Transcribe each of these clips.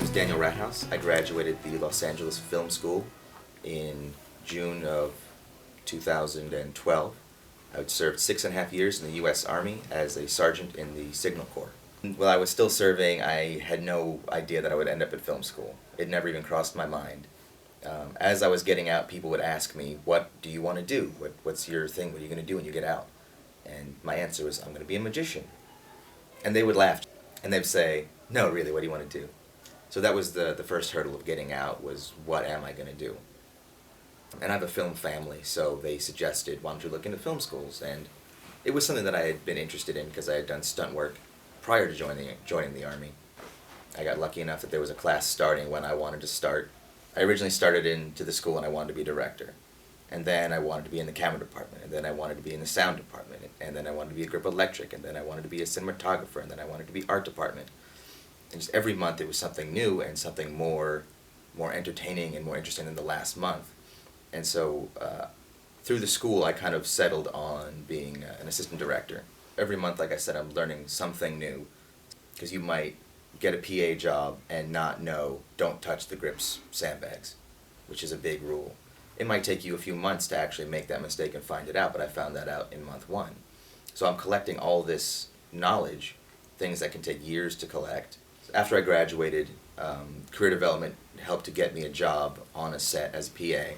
is Daniel Rathaus. I graduated the Los Angeles Film School in June of 2012. I served 6.5 years in the U.S. Army as a sergeant in the Signal Corps. While I was still serving, I had no idea that I would end up at film school. It never even crossed my mind. As I was getting out, people would ask me, "What do you want to do? What's your thing? What are you going to do when you get out?" And my answer was, "I'm going to be a magician." And they would laugh, and they'd say, "No, really, what do you want to do?" So that was the first hurdle of getting out, was what am I going to do? And I have a film family, so they suggested, why don't you look into film schools? And it was something that I had been interested in because I had done stunt work prior to joining the Army. I got lucky enough that there was a class starting when I wanted to start. I originally started into the school and I wanted to be a director. And then I wanted to be in the camera department, and then I wanted to be in the sound department, and then I wanted to be a grip electric, and then I wanted to be a cinematographer, and then I wanted to be art department. And just every month it was something new and something more entertaining and more interesting than the last month. And so through the school I kind of settled on being an assistant director. Every month, like I said, I'm learning something new, because you might get a PA job and not know, don't touch the grips sandbags, which is a big rule. It might take you a few months to actually make that mistake and find it out, but I found that out in month one. So I'm collecting all this knowledge, things that can take years to collect. After I graduated, career development helped to get me a job on a set as a PA,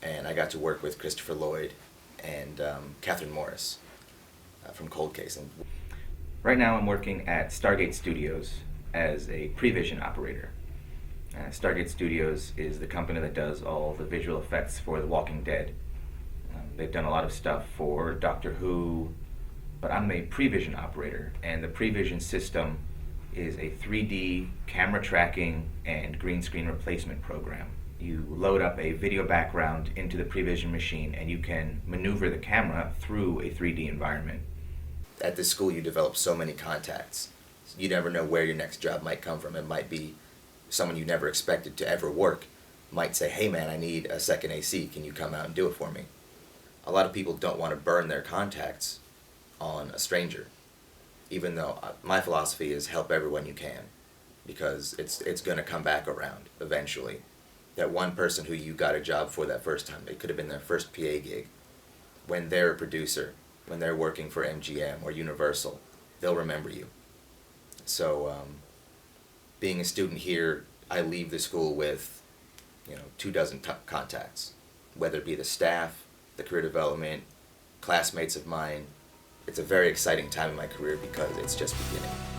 and I got to work with Christopher Lloyd and Catherine Morris from Cold Case. And right now I'm working at Stargate Studios as a prevision operator. Stargate Studios is the company that does all the visual effects for The Walking Dead. They've done a lot of stuff for Doctor Who, but I'm a prevision operator, and the prevision system is a 3D camera tracking and green screen replacement program. You load up a video background into the prevision machine and you can maneuver the camera through a 3D environment. At this school you develop so many contacts. You never know where your next job might come from. It might be someone you never expected to ever work might say, "Hey man, I need a second AC, can you come out and do it for me?" A lot of people don't want to burn their contacts on a stranger, even though my philosophy is help everyone you can, because it's going to come back around eventually. That one person who you got a job for that first time, it could have been their first PA gig. When they're a producer, when they're working for MGM or Universal, they'll remember you. So being a student here, I leave the school with 24 contacts, whether it be the staff, the career development, classmates of mine. It's a very exciting time in my career because it's just beginning.